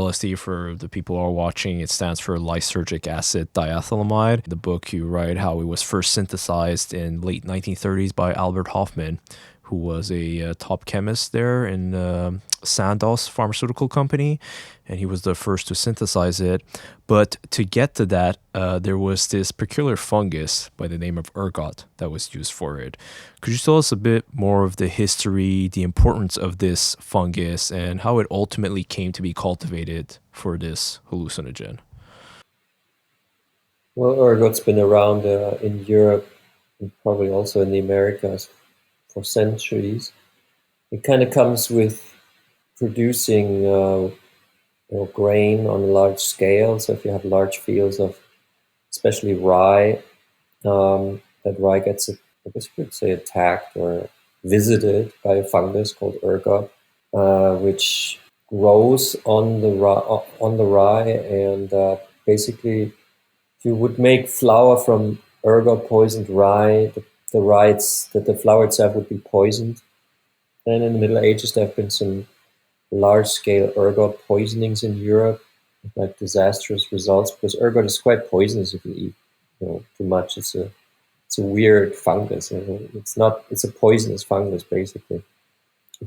LSD, for the people who are watching, it stands for lysergic acid diethylamide. The book you write how it was first synthesized in late 1930s by Albert Hofmann, who was a top chemist there in Sandoz Pharmaceutical Company, and he was the first to synthesize it. But to get to that, there was this peculiar fungus by the name of ergot that was used for it. Could you tell us a bit more of the history, the importance of this fungus, and how it ultimately came to be cultivated for this hallucinogen? Well, ergot's been around in Europe and probably also in the Americas for centuries. It kind of comes with producing grain on a large scale. So if you have large fields of especially rye, that rye gets, I guess you could say, attacked or visited by a fungus called ergot, which grows on the rye, and basically you would make flour from ergot poisoned rye. The rye, that the flour itself would be poisoned. And in the Middle Ages, there have been some large-scale ergot poisonings in Europe, with like disastrous results, because ergot is quite poisonous if you eat, too much. It's a weird fungus. It's a poisonous fungus basically.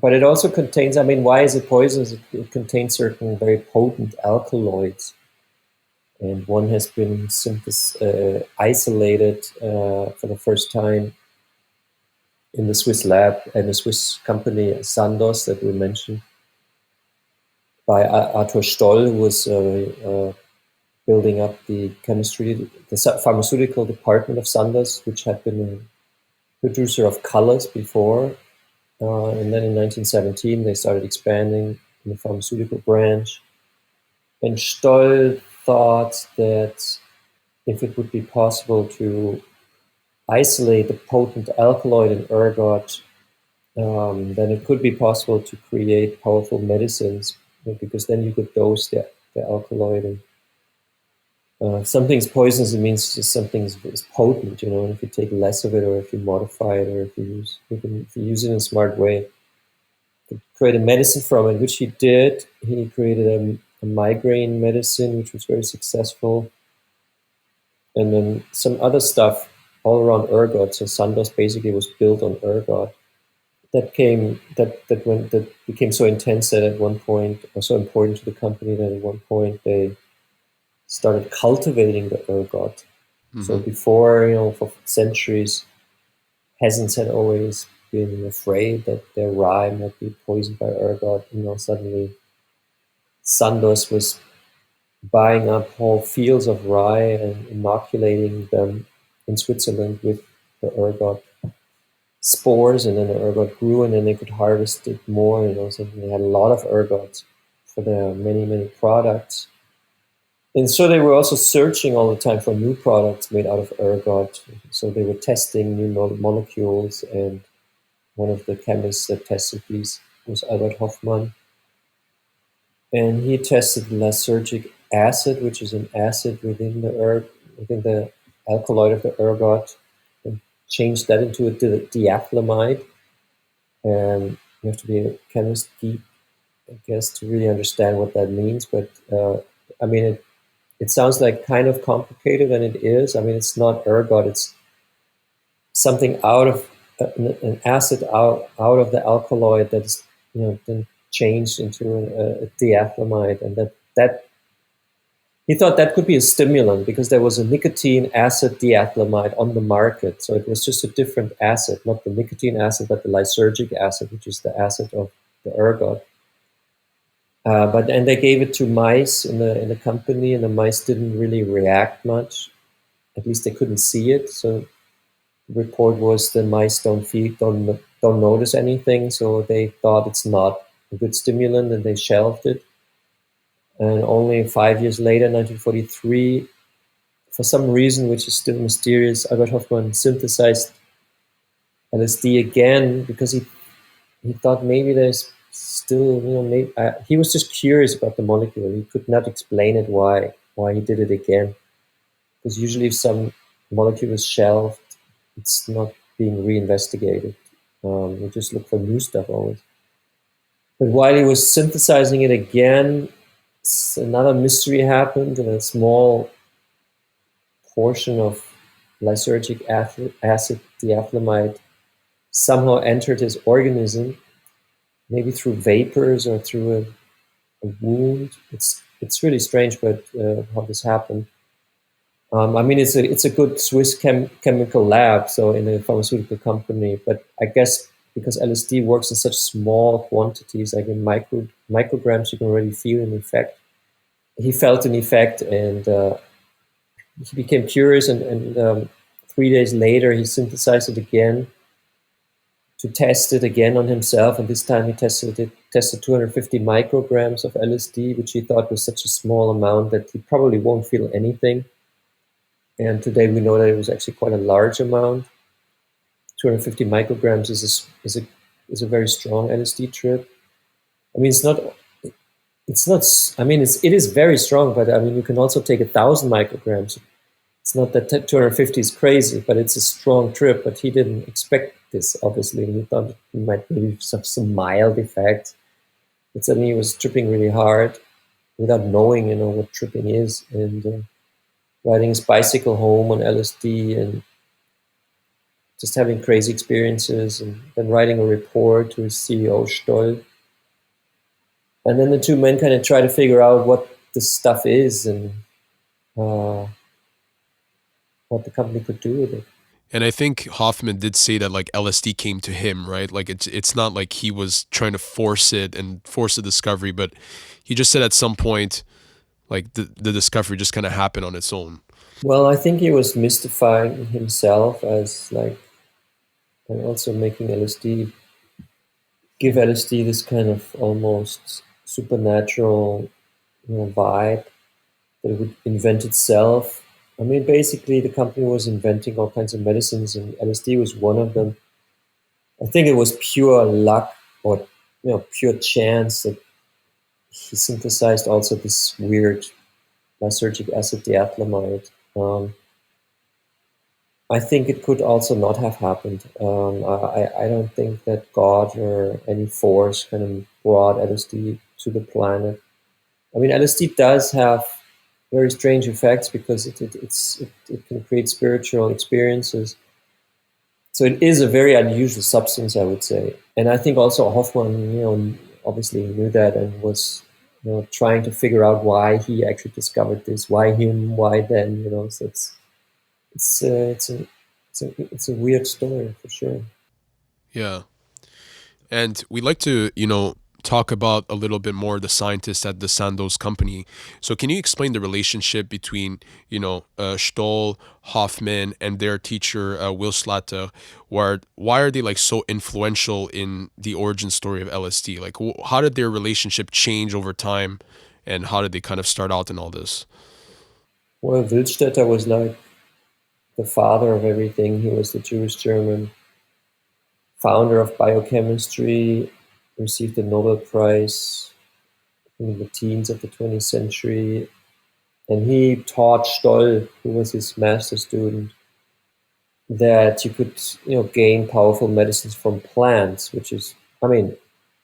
But it also contains, I mean, why is it poisonous? It contains certain very potent alkaloids, and one has been isolated for the first time in the Swiss lab and the Swiss company Sandoz that we mentioned, by Arthur Stoll, who was building up the chemistry, the pharmaceutical department of Sandoz, which had been a producer of colors before. And then in 1917, they started expanding in the pharmaceutical branch. And Stoll thought that if it would be possible to isolate the potent alkaloid in ergot, then it could be possible to create powerful medicines, because then you could dose the alkaloid. And if something's poisonous, it means just something is potent, and if you take less of it, or if you modify it, or if you use it in a smart way, to create a medicine from it, which he did. He created a migraine medicine, which was very successful. And then some other stuff all around ergot. So Sandoz basically was built on ergot. That became so intense that at one point, or so important to the company, that at one point they started cultivating the ergot. Mm-hmm. So before, for centuries, peasants had always been afraid that their rye might be poisoned by ergot. Suddenly Sandoz was buying up whole fields of rye and inoculating them in Switzerland with the ergot spores, and then the ergot grew, and then they could harvest it more. So they had a lot of ergot for their many products. And so they were also searching all the time for new products made out of ergot. So they were testing new molecules, and one of the chemists that tested these was Albert Hofmann. And he tested lysergic acid, which is an acid within the alkaloid of the ergot, and changed that into a diethylamide. And you have to be a chemist geek, I guess, to really understand what that means. But I mean, it sounds like kind of complicated, and it is. I mean, it's not ergot; it's something out of an acid out of the alkaloid that is, then changed into a diethylamide, and that he thought that could be a stimulant, because there was a nicotine acid diethylamide on the market. So it was just a different acid, not the nicotine acid, but the lysergic acid, which is the acid of the ergot. And they gave it to mice in the company, and the mice didn't really react much. At least they couldn't see it. So the report was the mice don't notice anything. So they thought it's not a good stimulant, and they shelved it. And only 5 years later, 1943, for some reason which is still mysterious, Albert Hofmann synthesized LSD again, because he thought maybe there's still, he was just curious about the molecule. He could not explain it, why he did it again. Because usually if some molecule is shelved, it's not being reinvestigated. We just look for new stuff always. But while he was synthesizing it again, Another mystery happened. A small portion of lysergic acid diethylamide somehow entered his organism, maybe through vapors or through a wound. It's really strange, but how this happened. I mean, it's a good Swiss chemical lab, so in a pharmaceutical company. But I guess because LSD works in such small quantities, like in micrograms, you can already feel an effect. He felt an effect, and he became curious. And 3 days later, he synthesized it again to test it again on himself. And this time, he tested 250 micrograms of LSD, which he thought was such a small amount that he probably won't feel anything. And today we know that it was actually quite a large amount. 250 micrograms is a very strong LSD trip. I mean, it's not. I mean, it is very strong, but I mean, you can also take 1,000 micrograms. It's not that 250 is crazy, but it's a strong trip. But he didn't expect this, obviously. He thought it might maybe have some mild effect. But suddenly he was tripping really hard without knowing, what tripping is, and riding his bicycle home on LSD and just having crazy experiences, and then writing a report to his CEO Stoll. And then the two men kind of try to figure out what this stuff is and uh, what the company could do with it. And I think Hoffman did say that like LSD came to him, right? Like it's not like he was trying to force it and force the discovery, but he just said at some point like the discovery just kind of happened on its own. Well, I think he was mystifying himself as like, and also making give LSD this kind of almost supernatural, vibe that it would invent itself. I mean, basically, the company was inventing all kinds of medicines, and LSD was one of them. I think it was pure luck or pure chance that he synthesized also this weird lysergic acid diethylamide. I think it could also not have happened. I don't think that God or any force kind of brought LSD to the planet. I mean, LSD does have very strange effects because it can create spiritual experiences. So it is a very unusual substance, I would say. And I think also Hoffman, obviously knew that and was, trying to figure out why he actually discovered this, why him, why then, So it's it's a weird story for sure. Yeah. And we'd like to, talk about a little bit more the scientists at the Sandoz company. So can you explain the relationship between, Stoll, Hoffman, and their teacher, Will Slater? Why are they like so influential in the origin story of LSD? Like, how did their relationship change over time? And how did they kind of start out in all this? Well, Wildstetter was like the father of everything. He was the Jewish German founder of biochemistry, received the Nobel Prize in the teens of the 20th century. And he taught Stoll, who was his master student, that you could, gain powerful medicines from plants, which is, I mean,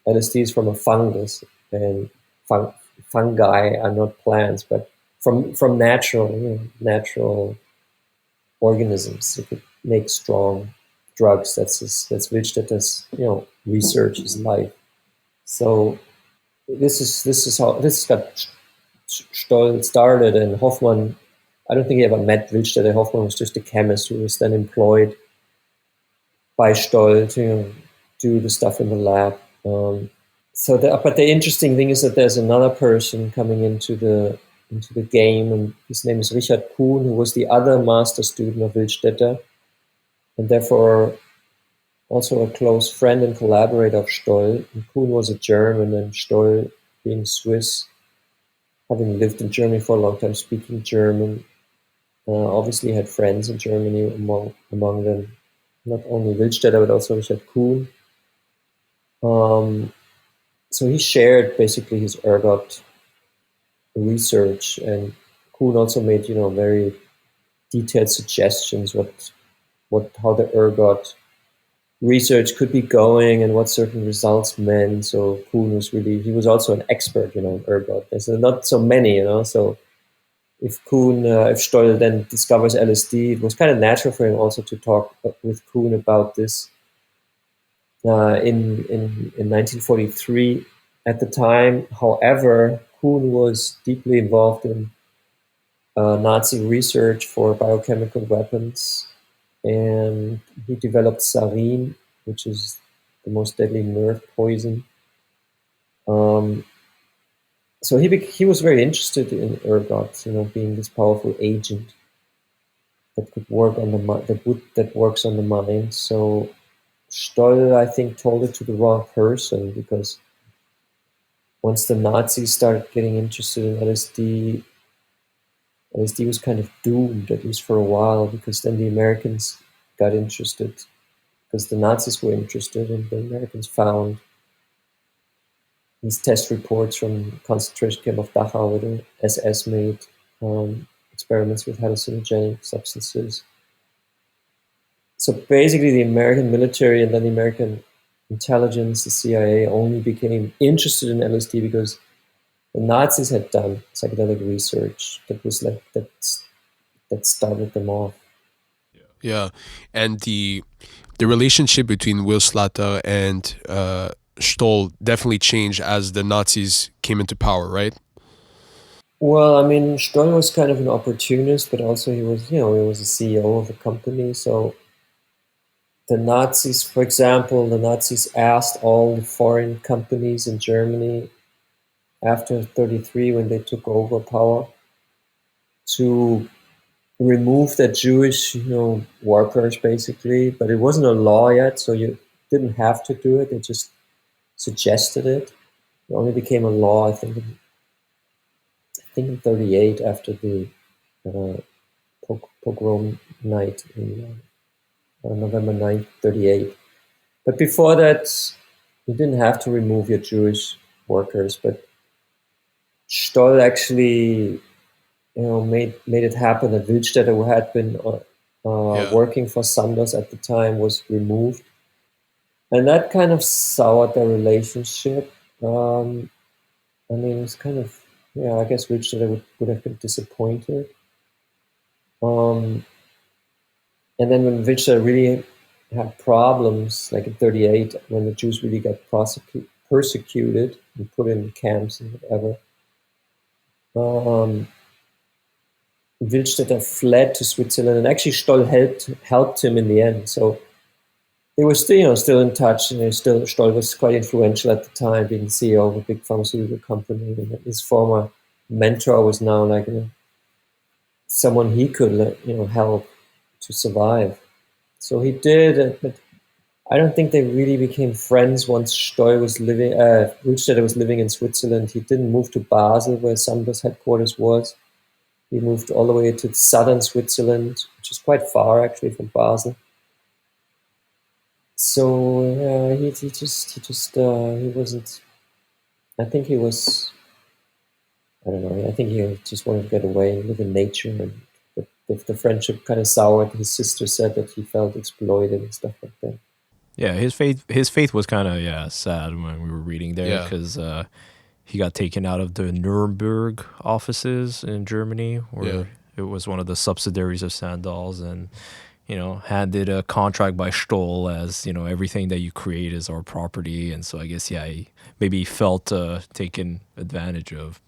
LSD is from a fungus, and fungi are not plants, but from natural, natural organisms. You could make strong drugs. That's Wildstetter's, research, his life. So this is how this got Stoll started, and Hoffman. I don't think he ever met Wildstetter. Hoffman was just a chemist who was then employed by Stoll to do the stuff in the lab. But the interesting thing is that there's another person coming into the game, and his name is Richard Kuhn, who was the other master student of Wildstetter, and therefore also a close friend and collaborator of Stoll. And Kuhn was a German, and Stoll, being Swiss, having lived in Germany for a long time, speaking German, obviously had friends in Germany, among them not only Wildstetter but also Richard Kuhn. So he shared basically his ergot research, and Kuhn also made very detailed suggestions how the ergot research could be going and what certain results meant. So Kuhn was really, he was also an expert, in ergot. There's not so many, so if Stoll then discovers LSD, it was kind of natural for him also to talk with Kuhn about this in 1943 at the time. However, Kuhn was deeply involved in Nazi research for biochemical weapons, and he developed sarin, which is the most deadly nerve poison. Um, so he was very interested in ergot, being this powerful agent that could work on that works on the mind. So Stoll, I think, told it to the wrong person, because once the Nazis started getting interested in LSD was kind of doomed, at least for a while, because then the Americans got interested, because the Nazis were interested, and the Americans found these test reports from concentration camp of Dachau, where the SS made experiments with hallucinogenic substances. So basically, the American military and then the American intelligence, the CIA, only became interested in LSD because the Nazis had done psychedelic research that started them off. Yeah, and the relationship between Will Slater and Stoll definitely changed as the Nazis came into power, right? Well, I mean, Stoll was kind of an opportunist, but also he was, he was a CEO of a company. So the Nazis, for example, the Nazis asked all the foreign companies in Germany after 33, when they took over power, to remove the Jewish, workers, basically. But it wasn't a law yet, so you didn't have to do it. They just suggested it. It only became a law, I think in 38, after the uh, pogrom night in November 9th, 38. But before that, you didn't have to remove your Jewish workers. But Stoll actually, made it happen. That Wildstätter, who had been Yeah, working for Sanders at the time, was removed, and that kind of soured their relationship. I mean, it's kind of, yeah. I guess Wildstätter would have been disappointed. Um, and then when Wildstätter really had problems, like in 38, when the Jews really got persecuted and put in camps and whatever, um, Wildstätter fled to Switzerland, and actually Stoll helped him in the end. So they were still, still in touch, and Stoll was quite influential at the time, being the CEO of a big pharmaceutical company. And his former mentor was now like, someone he could, help to survive. So he did, but I don't think they really became friends once Rudstetter was living in Switzerland. He didn't move to Basel, where Sanders headquarters was. He moved all the way to southern Switzerland, which is quite far actually from Basel. So he wasn't. I think he was. I don't know. I think he just wanted to get away and live in nature. And but if the friendship kind of soured, his sister said that he felt exploited and stuff like that. Yeah, his faith was kind of sad when we were reading there, yeah, because he got taken out of the Nuremberg offices in Germany, yeah, where it was one of the subsidiaries of Sandals, and handed a contract by Stoll as, everything that you create is our property. And so I guess, he maybe felt taken advantage of.